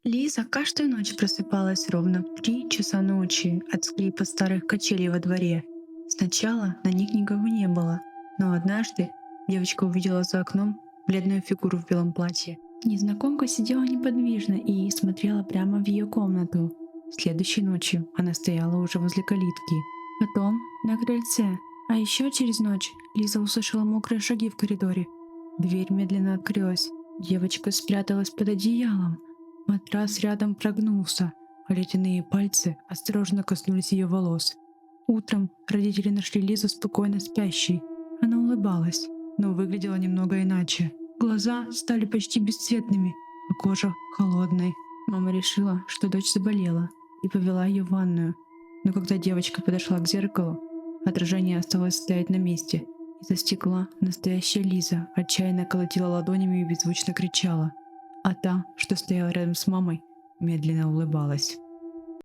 Лиза каждую ночь просыпалась ровно в 3 часа ночи от скрипа старых качелей во дворе. Сначала на них никого не было, но однажды девочка увидела за окном бледную фигуру в белом платье. Незнакомка сидела неподвижно и смотрела прямо в ее комнату. Следующей ночью она стояла уже возле калитки, потом на крыльце. А еще через ночь Лиза услышала мокрые шаги в коридоре. Дверь медленно открылась. Девочка спряталась под одеялом. Матрас рядом прогнулся, а ледяные пальцы осторожно коснулись ее волос. Утром родители нашли Лизу спокойно спящей. Она улыбалась, но выглядела немного иначе. Глаза стали почти бесцветными, а кожа холодной. Мама решила, что дочь заболела, и повела ее в ванную. Но когда девочка подошла к зеркалу, отражение осталось стоять на месте. Из-за стекла настоящая Лиза отчаянно колотила ладонями и беззвучно кричала. А та, что стояла рядом с мамой, медленно улыбалась.